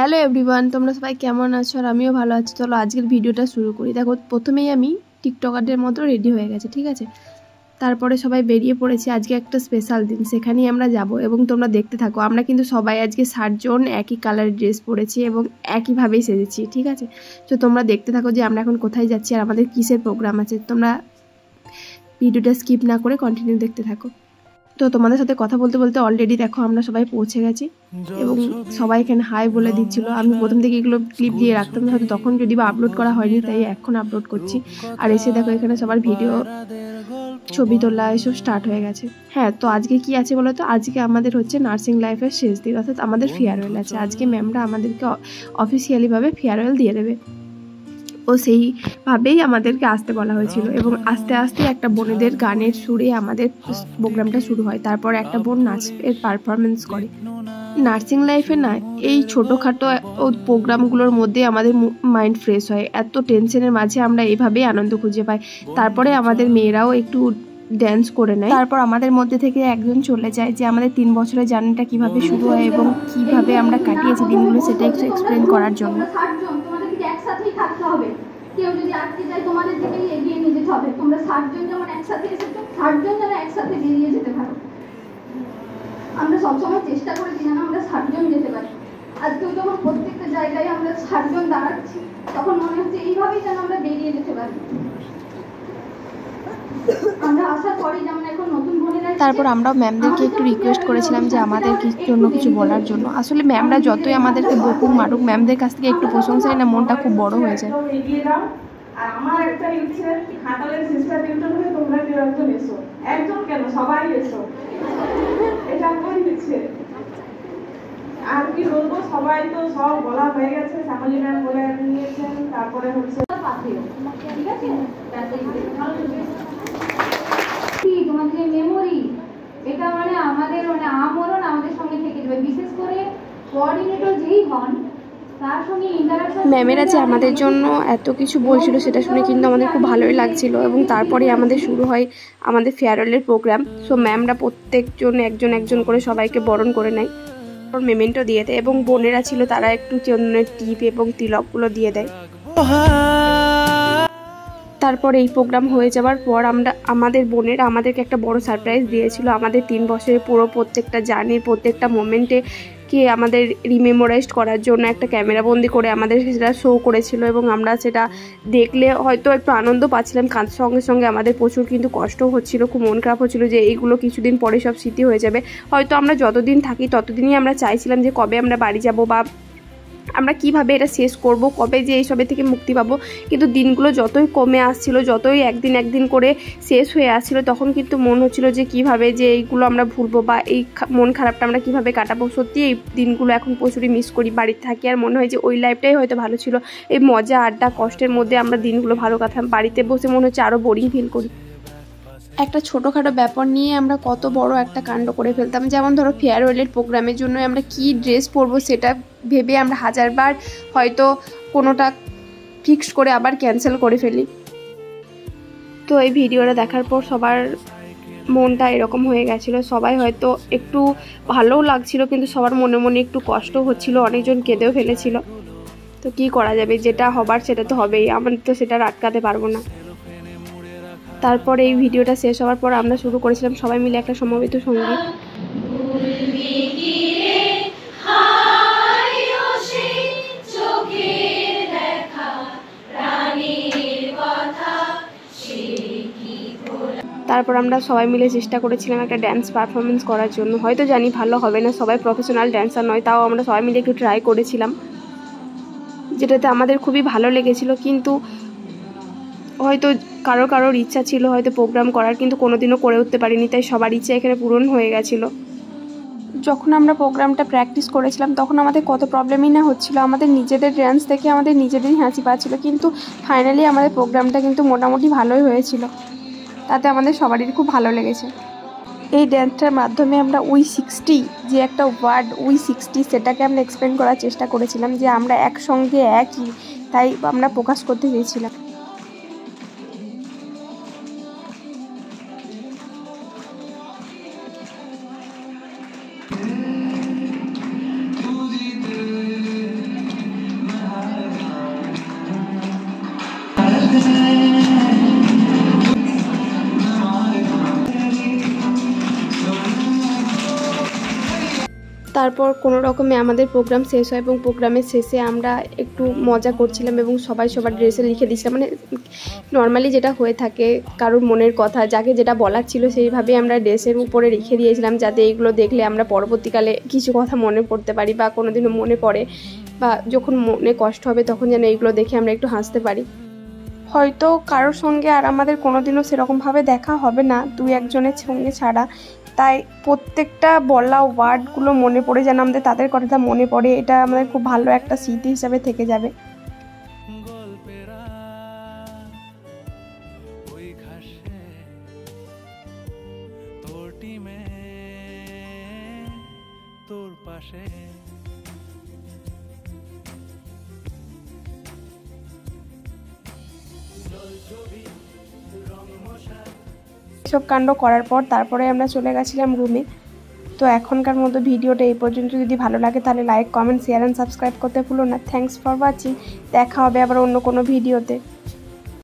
Hello everyone, তোমরা সবাই কেমন আছো? আর আমিও ভালো আছি। চলো আজকের ভিডিওটা শুরু করি। দেখো, প্রথমেই আমি টিকটকারদের মতো রেডি হয়ে গেছি, ঠিক আছে। তারপরে সবাই বেরিয়ে পড়েছি। আজকে একটা স্পেশাল দিন, সেখানেই আমরা যাব এবং তোমরা দেখতে থাকো। আমরা কিন্তু সবাই আজকে 60 জন একই কালারের ড্রেস পরেছি এবং একইভাবেই সেজেছি, ঠিক আছে। তো তোমরা দেখতে থাকো যে আমরা এখন কোথায় যাচ্ছি আর আমাদের কিসের প্রোগ্রাম আছে। তোমরা ভিডিওটা স্কিপ না করে কন্টিনিউ দেখতে থাকো। তো তোমাদের সাথে কথা বলতে বলতে অলরেডি দেখো আমরা সবাই পৌঁছে গেছি এবং সবাই এখানে হাই বলে দিচ্ছিল। আমি প্রথম থেকে এগুলো ক্লিপ দিয়ে রাখতাম, হয়তো তখন যদি বা আপলোড করা হয়নি, তাই এখন আপলোড করছি। আর এসে দেখো এখানে সবার ভিডিও, ছবি তোলা এসব স্টার্ট হয়ে গেছে। হ্যাঁ, তো আজকে কি আছে বলো তো? আজকে আমাদের হচ্ছে নার্সিং লাইফের শেষ দিন, অর্থাৎ আমাদের ফেয়ারওয়েল আছে। আজকে ম্যামরা আমাদেরকে অফিসিয়ালিভাবে ফেয়ারওয়েল দিয়ে দেবে ও সেইভাবেই আমাদেরকে আসতে বলা হয়েছিল। এবং আস্তে আস্তে একটা বোনেদের গানের সুরে আমাদের প্রোগ্রামটা শুরু হয়। তারপর একটা বোন নাচের পারফরমেন্স করে। নার্সিং লাইফে না এই ছোটোখাটো প্রোগ্রামগুলোর মধ্যে আমাদের মাইন্ড ফ্রেশ হয়। এত টেনশনের মাঝে আমরা এইভাবেই আনন্দ খুঁজে পাই। তারপরে আমাদের মেয়েরাও একটু ড্যান্স করে নেয়। তারপর আমাদের মধ্যে থেকে একজন চলে যায়, যে আমাদের 3 বছরের জার্নিটা কিভাবে শুরু হয় এবং কিভাবে আমরা কাটিয়েছি দিনগুলো, সেটা একটু এক্সপ্লেন করার জন্য। একসাথেই থাকতে হবে। কেউ যদি আটকে যায় তোমাদের দিকেই এগিয়ে নিয়ে যেতে হবে। তোমরা 60 জন যেমন একসাথে এসেছো, 60 জন যেন একসাথে বেরিয়ে যেতে পারো। আমরা সবসময় চেষ্টা করেছি যেন আমরা 60 জন যেতে পারি। আজকেও যখন প্রত্যেকটা জায়গায় আমরা 60 জন দাঁড়াচ্ছি, তখন মনে হচ্ছে এইভাবেই যেন আমরা বেরিয়ে যেতে পারি। আমরা আসার পরেই যেমন এখন নতুন বোনেরা, তারপর আমরাও ম্যামদেরকে একটু রিকোয়েস্ট করেছিলাম যে আমাদের জন্য কিছু বলার জন্য। আসলে ম্যামরা যতই আমাদেরকে বকুক মারুক, ম্যামদের কাছ থেকে একটু প্রশংসাই না মনটা খুব বড় হয়ে যায়। আর আমার একটা ইচ্ছে, ঘাটালের সিস্টার টিউটর হয়ে তোমরা কেউ একজন এসো। একজন কেন, সবাই এসো, এটা আমার ইচ্ছে। আর কি বলবো, সবাই তো সব বলা হয়ে গেছে, শ্যামলী ম্যাম বলে নিয়েছেন। তারপরে হচ্ছে ঠিক আছে, তোমাদের মেমোরি, এটা মানে আমাদের মানে আমরণ আমাদের সঙ্গে থেকে যাবে। বিশেষ করে কোঅর্ডিনেটর যেই হন, তার সঙ্গে ইন্টারাকশন। ম্যামেরা যে আমাদের জন্য এত কিছু বলছিল, সেটা শুনে কিন্তু আমাদের খুব ভালোই লাগছিল। এবং তারপরে আমাদের শুরু হয় আমাদের ফেয়ারওয়েলের প্রোগ্রাম। সো ম্যামরা প্রত্যেকজন একজন একজন করে সবাইকে বরণ করে নেয়, মেমেন্টও দিয়ে দেয়। এবং বোনেরা ছিল, তারা একটু চন্দনের টিপ এবং তিলকগুলো দিয়ে দেয়। তারপর এই প্রোগ্রাম হয়ে যাওয়ার পর আমাদের বোনেরা আমাদেরকে একটা বড় সারপ্রাইজ দিয়েছিল। আমাদের 3 বছরের পুরো প্রত্যেকটা জার্নির প্রত্যেকটা মোমেন্টে কে আমাদের রিমেমোরাইজ করার জন্য একটা ক্যামেরা বন্দি করে আমাদের সেটা শো করেছিল। এবং আমরা সেটা দেখলে হয়তো একটু আনন্দ পাচ্ছিলাম, সঙ্গে সঙ্গে আমাদের প্রচুর কিন্তু কষ্টও হচ্ছিল, খুব মন খারাপ হচ্ছিল যে এইগুলো কিছুদিন পরে সব স্মৃতি হয়ে যাবে। হয়তো আমরা যতদিন থাকি ততদিনই আমরা চাইছিলাম যে কবে আমরা বাড়ি যাব বা আমরা কিভাবে এটা শেষ করব, কবে যে এইসবের থেকে মুক্তি পাবো। কিন্তু দিনগুলো যতই কমে আসছিল, যতই একদিন করে শেষ হয়ে আসছিল, তখন কিন্তু মন হচ্ছিল যে কিভাবে যে এইগুলো আমরা ভুলবো বা এই মন খারাপটা আমরা কিভাবে কাটাবো। সত্যি এই দিনগুলো এখন প্রচুরই মিস করি। বাড়িতে থাকি আর মনে হয় যে ওই লাইফটাই হয়তো ভালো ছিল। এই মজা আড্ডা কষ্টের মধ্যে আমরা দিনগুলো ভালো কাটাতাম। বাড়িতে বসে মনে হচ্ছে আরও বোরিং ফিল করি। একটা ছোটোখাটো ব্যাপার নিয়ে আমরা কত বড় একটা কাণ্ড করে ফেলতাম। যেমন ধরো ফেয়ারওয়েলের প্রোগ্রামের জন্য আমরা কি ড্রেস পরবো সেটা ভেবে আমরা হাজারবার হয়তো কোনোটা ফিক্স করে আবার ক্যান্সেল করে ফেলি। তো এই ভিডিওটা দেখার পর সবার মনটা এরকম হয়ে গেছিলো। সবাই হয়তো একটু ভালোও লাগছিল, কিন্তু সবার মনে মনে একটু কষ্ট হচ্ছিল, অনেকজন কেঁদেও ফেলেছিল। তো কি করা যাবে, যেটা হবার সেটা তো হবেই, আমরা তো সেটা আটকাতে পারবো না। তারপর এই ভিডিওটা শেষ হওয়ার পর আমরা শুরু করেছিলাম সবাই মিলে একটা সমবেত সঙ্গীত। তারপর আমরা সবাই মিলে চেষ্টা করেছিলাম একটা ড্যান্স পারফরমেন্স করার জন্য। হয়তো জানি ভালো হবে না, সবাই প্রফেশনাল ড্যান্সার নয়, তাও আমরা সবাই মিলে একটু ট্রাই করেছিলাম, যেটাতে আমাদের খুবই ভালো লেগেছিল। কিন্তু হয়তো কারোর ইচ্ছা ছিল হয়তো প্রোগ্রাম করার, কিন্তু কোনোদিনও করে উঠতে পারিনি, তাই সবার ইচ্ছা এখানে পূরণ হয়ে গেছিলো। যখন আমরা প্রোগ্রামটা প্র্যাকটিস করেছিলাম তখন আমাদের কত প্রবলেমই না হচ্ছিলো। আমাদের নিজেদের ড্যান্স দেখে আমাদের নিজেদেরই হাসি পাচ্ছিল, কিন্তু ফাইনালি আমাদের প্রোগ্রামটা কিন্তু মোটামুটি ভালোই হয়েছিল। তাতে আমাদের সবারই খুব ভালো লেগেছে। এই ড্যান্সটার মাধ্যমে আমরা উই 60 যে একটা ওয়ার্ড উই 60, সেটাকে আমরা এক্সপ্লেন করার চেষ্টা করেছিলাম, যে আমরা একসঙ্গে একই, তাই আমরা প্রকাশ করতে চেয়েছিলাম। তারপর কোনো রকমে আমাদের প্রোগ্রাম শেষ হয় এবং প্রোগ্রামের শেষে আমরা একটু মজা করছিলাম এবং সবাই সবার ড্রেসে লিখে দিচ্ছিলাম, মানে নর্মালি যেটা হয়ে থাকে কারোর মনের কথা যাকে যেটা বলার ছিল সেইভাবে আমরা ড্রেসের উপরে লিখে দিয়েছিলাম, যাতে এইগুলো দেখলে আমরা পরবর্তীকালে কিছু কথা মনে করতে পারি বা কোনোদিনও মনে পড়ে বা যখন মনে কষ্ট হবে তখন যেন এইগুলো দেখে আমরা একটু হাসতে পারি। হয়তো কারোর সঙ্গে আর আমাদের কোনোদিনও সেরকমভাবে দেখা হবে না, 2-1 জনের সঙ্গে ছাড়া, তাই প্রত্যেকটা বলা ওয়ার্ডগুলো মনে পড়ে যেন আমাদের তাদের কথাটা মনে পড়ে, এটা আমাদের খুব ভালো একটা স্মৃতি হিসাবে থেকে যাবে। এসব কাণ্ড করার পর তারপরে আমরা চলে গেছিলাম রুমে। তো এখনকার মতো ভিডিওটা এই পর্যন্ত। যদি ভালো লাগে তাহলে like, comment, share and subscribe করতে ভুলো না। Thanks for watching. দেখা হবে আবার অন্য কোনো ভিডিওতে।